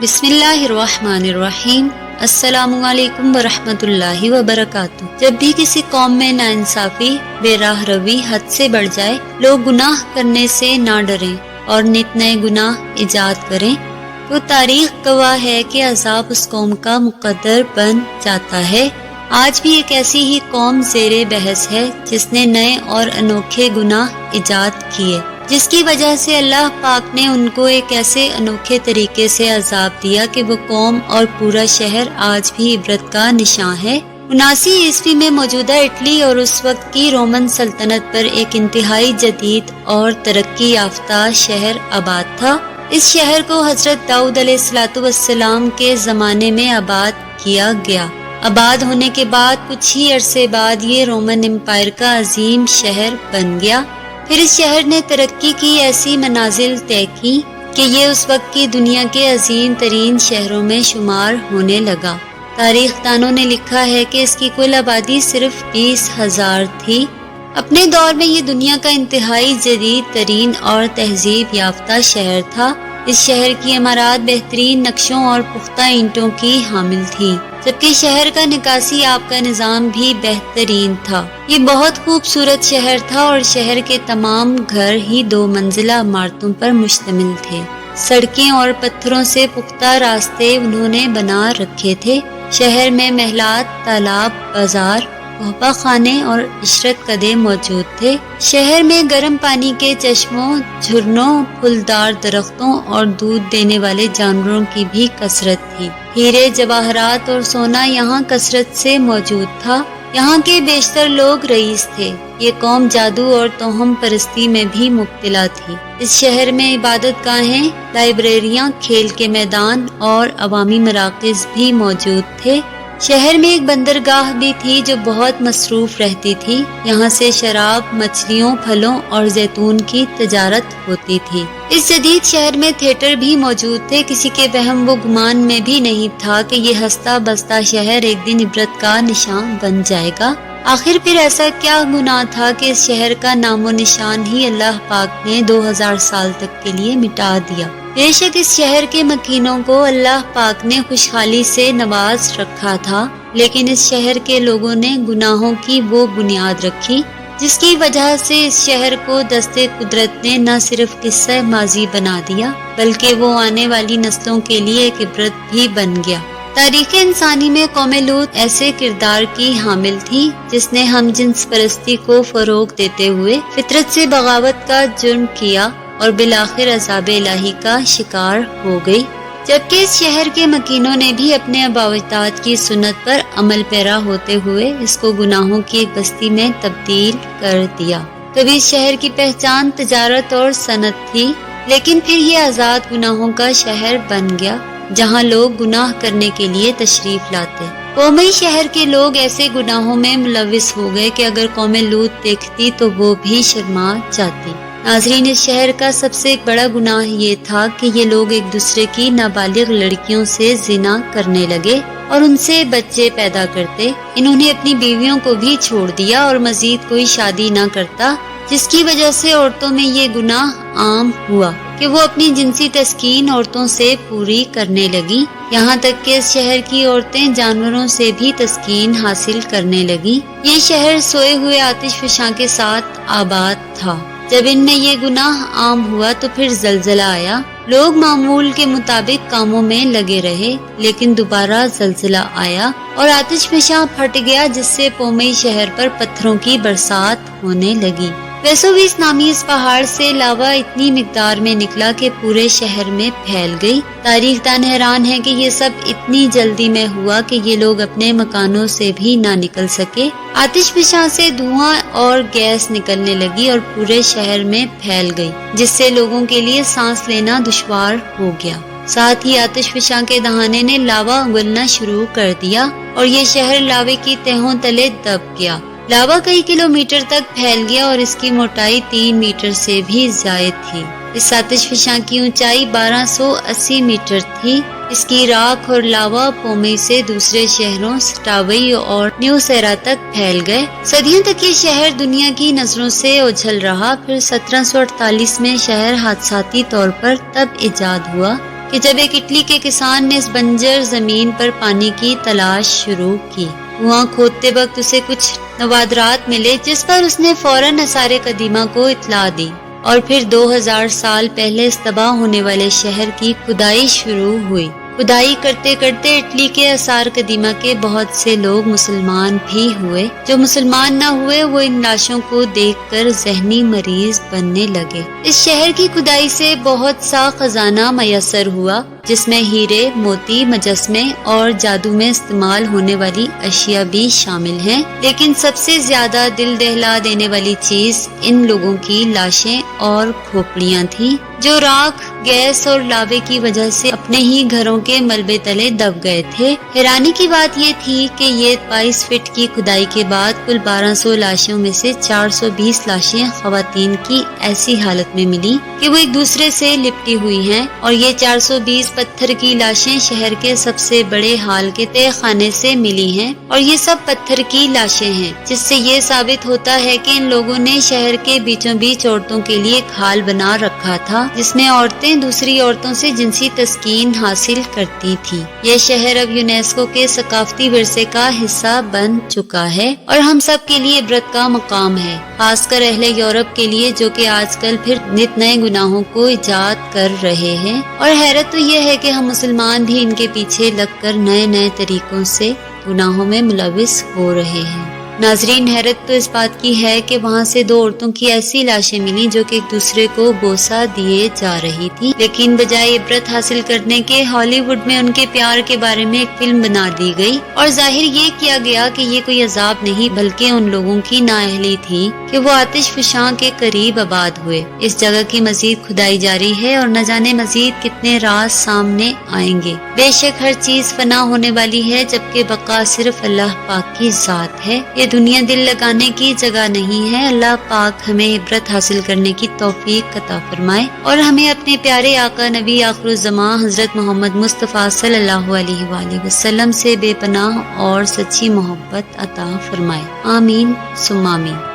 بسم اللہ الرحمن الرحیم۔ السلام علیکم ورحمۃ اللہ وبرکاتہ۔ جب بھی کسی قوم میں ناانصافی، بے راہ روی حد سے بڑھ جائے، لوگ گناہ کرنے سے نہ ڈریں اور نت نئے گناہ ایجاد کریں، تو تاریخ گواہ ہے کہ عذاب اس قوم کا مقدر بن جاتا ہے۔ آج بھی ایک ایسی ہی قوم زیر بحث ہے جس نے نئے اور انوکھے گناہ ایجاد کیے، جس کی وجہ سے اللہ پاک نے ان کو ایک ایسے انوکھے طریقے سے عذاب دیا کہ وہ قوم اور پورا شہر آج بھی عبرت کا نشان ہے۔ 79 میں موجودہ اٹلی اور اس وقت کی رومن سلطنت پر ایک انتہائی جدید اور ترقی یافتہ شہر آباد تھا۔ اس شہر کو حضرت داؤد علیہ السلام کے زمانے میں آباد کیا گیا۔ آباد ہونے کے بعد کچھ ہی عرصے بعد یہ رومن امپائر کا عظیم شہر بن گیا۔ پھر اس شہر نے ترقی کی ایسی منازل طے کی کہ یہ اس وقت کی دنیا کے عظیم ترین شہروں میں شمار ہونے لگا۔ تاریخ دانوں نے لکھا ہے کہ اس کی کل آبادی صرف 20,000 تھی۔ اپنے دور میں یہ دنیا کا انتہائی جدید ترین اور تہذیب یافتہ شہر تھا۔ اس شہر کی عمارات بہترین نقشوں اور پختہ اینٹوں کی حامل تھی، جبکہ شہر کا نکاسی آب کا نظام بھی بہترین تھا۔ یہ بہت خوبصورت شہر تھا اور شہر کے تمام گھر ہی 2 منزلہ عمارتوں پر مشتمل تھے۔ سڑکیں اور پتھروں سے پختہ راستے انہوں نے بنا رکھے تھے۔ شہر میں محلات، تالاب، بازار، قہوہ خانے اور عشرت کدے موجود تھے۔ شہر میں گرم پانی کے چشموں، جھرنوں، پھولدار درختوں اور دودھ دینے والے جانوروں کی بھی کثرت تھی۔ ہیرے، جواہرات اور سونا یہاں کثرت سے موجود تھا۔ یہاں کے بیشتر لوگ رئیس تھے۔ یہ قوم جادو اور توہم پرستی میں بھی مبتلا تھی۔ اس شہر میں عبادت گاہیں، لائبریریاں، کھیل کے میدان اور عوامی مراکز بھی موجود تھے۔ شہر میں ایک بندرگاہ بھی تھی جو بہت مصروف رہتی تھی۔ یہاں سے شراب، مچھلیوں، پھلوں اور زیتون کی تجارت ہوتی تھی۔ اس جدید شہر میں تھیٹر بھی موجود تھے۔ کسی کے وہم و گمان میں بھی نہیں تھا کہ یہ ہستا بستا شہر ایک دن عبرت کا نشان بن جائے گا۔ آخر پھر ایسا کیا گناہ تھا کہ اس شہر کا نام و نشان ہی اللہ پاک نے 2000 سال تک کے لیے مٹا دیا۔ بے شک اس شہر کے مکینوں کو اللہ پاک نے خوشحالی سے نواز رکھا تھا، لیکن اس شہر کے لوگوں نے گناہوں کی وہ بنیاد رکھی جس کی وجہ سے اس شہر کو دست قدرت نے نہ صرف قصہ ماضی بنا دیا بلکہ وہ آنے والی نسلوں کے لیے ایک عبرت بھی بن گیا۔ تاریخ انسانی میں قوم لوط ایسے کردار کی حامل تھی جس نے ہم جنس پرستی کو فروغ دیتے ہوئے فطرت سے بغاوت کا جرم کیا اور بالآخر عذاب الہی کا شکار ہو گئی، جبکہ اس شہر کے مکینوں نے بھی اپنے آباء و اجداد کی سنت پر عمل پیرا ہوتے ہوئے اس کو گناہوں کی ایک بستی میں تبدیل کر دیا۔ کبھی اس شہر کی پہچان تجارت اور صنعت تھی، لیکن پھر یہ آزاد گناہوں کا شہر بن گیا جہاں لوگ گناہ کرنے کے لیے تشریف لاتے۔ قومی شہر کے لوگ ایسے گناہوں میں ملوث ہو گئے کہ اگر قوم لوط دیکھتی تو وہ بھی شرما جاتی۔ ناظرین، اس شہر کا سب سے بڑا گناہ یہ تھا کہ یہ لوگ ایک دوسرے کی نابالغ لڑکیوں سے زنا کرنے لگے اور ان سے بچے پیدا کرتے۔ انہوں نے اپنی بیویوں کو بھی چھوڑ دیا اور مزید کوئی شادی نہ کرتا، جس کی وجہ سے عورتوں میں یہ گناہ عام ہوا کہ وہ اپنی جنسی تسکین عورتوں سے پوری کرنے لگی، یہاں تک کہ اس شہر کی عورتیں جانوروں سے بھی تسکین حاصل کرنے لگی۔ یہ شہر سوئے ہوئے آتش فشاں کے ساتھ آباد تھا۔ جب ان میں یہ گناہ عام ہوا تو پھر زلزلہ آیا۔ لوگ معمول کے مطابق کاموں میں لگے رہے، لیکن دوبارہ زلزلہ آیا اور آتش فشاں پھٹ گیا جس سے پومئی شہر پر پتھروں کی برسات ہونے لگی۔ ویسوویس نامی اس پہاڑ سے لاوا اتنی مقدار میں نکلا کہ پورے شہر میں پھیل گئی۔ تاریخ دان حیران ہے کہ یہ سب اتنی جلدی میں ہوا کہ یہ لوگ اپنے مکانوں سے بھی نہ نکل سکے۔ آتش فشاں سے دھواں اور گیس نکلنے لگی اور پورے شہر میں پھیل گئی، جس سے لوگوں کے لیے سانس لینا دشوار ہو گیا۔ ساتھ ہی آتش فشاں کے دہانے نے لاوا اگلنا شروع کر دیا اور یہ شہر لاوے کی تہوں تلے دب گیا۔ لاوا کئی کلومیٹر تک پھیل گیا اور اس کی موٹائی 3 میٹر سے بھی زائد تھی۔ اس آتش فشاں کی اونچائی 1280 میٹر تھی۔ اس کی راکھ اور لاوا پومئی سے دوسرے شہروں سٹاوئی اور نیو سیرا تک پھیل گئے۔ صدیوں تک یہ شہر دنیا کی نظروں سے اوجھل رہا۔ پھر 1748 میں شہر حادثاتی طور پر تب ایجاد ہوا کہ جب ایک اٹلی کے کسان نے اس بنجر زمین پر پانی کی تلاش شروع کی۔ کنواں کھودتے وقت اسے کچھ نوادرات ملے جس پر اس نے فوراً آثار قدیمہ کو اطلاع دی اور پھر 2000 سال پہلے اس تباہ ہونے والے شہر کی کھدائی شروع ہوئی۔ کھدائی کرتے کرتے اٹلی کے آثار قدیمہ کے بہت سے لوگ مسلمان بھی ہوئے۔ جو مسلمان نہ ہوئے وہ ان لاشوں کو دیکھ کر ذہنی مریض بننے لگے۔ اس شہر کی کھدائی سے بہت سا خزانہ میسر ہوا جس میں ہیرے، موتی، مجسمے اور جادو میں استعمال ہونے والی اشیاء بھی شامل ہیں، لیکن سب سے زیادہ دل دہلا دینے والی چیز ان لوگوں کی لاشیں اور کھوپڑیاں تھیں جو راکھ، گیس اور لاوے کی وجہ سے اپنے ہی گھروں کے ملبے تلے دب گئے تھے۔ حیرانی کی بات یہ تھی کہ یہ 22 فٹ کی کھدائی کے بعد کل 1200 لاشوں میں سے 420 لاشیں خواتین کی ایسی حالت میں ملی کہ وہ ایک دوسرے سے لپٹی ہوئی ہیں، اور یہ 420 پتھر کی لاشیں شہر کے سب سے بڑے ہال کے تہہ خانے سے ملی ہیں، اور یہ سب پتھر کی لاشیں ہیں، جس سے یہ ثابت ہوتا ہے کہ ان لوگوں نے شہر کے بیچوں بیچ عورتوں کے لیے ایک ہال بنا رکھا تھا جس میں عورتیں دوسری عورتوں سے جنسی تسکین حاصل کرتی تھی۔ یہ شہر اب یونیسکو کے ثقافتی ورثے کا حصہ بن چکا ہے اور ہم سب کے لیے عبرت کا مقام ہے، خاص کر اہل یورپ کے لیے جو کہ آج کل پھر نت نئے گناہوں کو ایجاد کر رہے ہیں۔ اور حیرت تو یہ ہے کہ ہم مسلمان بھی ان کے پیچھے لگ کر نئے نئے طریقوں سے گناہوں میں ملوث ہو رہے ہیں۔ ناظرین، حیرت تو اس بات کی ہے کہ وہاں سے 2 عورتوں کی ایسی لاشیں ملی جو کہ ایک دوسرے کو بوسہ دیے جا رہی تھی، لیکن بجائے عبرت حاصل کرنے کے ہالی ووڈ میں ان کے پیار کے بارے میں ایک فلم بنا دی گئی اور ظاہر یہ کیا گیا کہ یہ کوئی عذاب نہیں بلکہ ان لوگوں کی نااہلی تھی کہ وہ آتش فشاں کے قریب آباد ہوئے۔ اس جگہ کی مزید کھدائی جاری ہے اور نہ جانے مزید کتنے راز سامنے آئیں گے۔ بے شک ہر چیز فنا ہونے والی ہے جبکہ بقا صرف اللہ پاک کی ذات ہے۔ یہ دنیا دل لگانے کی جگہ نہیں ہے۔ اللہ پاک ہمیں عبرت حاصل کرنے کی توفیق عطا فرمائے اور ہمیں اپنے پیارے آقا نبی آخر الزماں حضرت محمد مصطفیٰ صلی اللہ علیہ وآلہ وسلم سے بے پناہ اور سچی محبت عطا فرمائے۔ آمین ثم آمین۔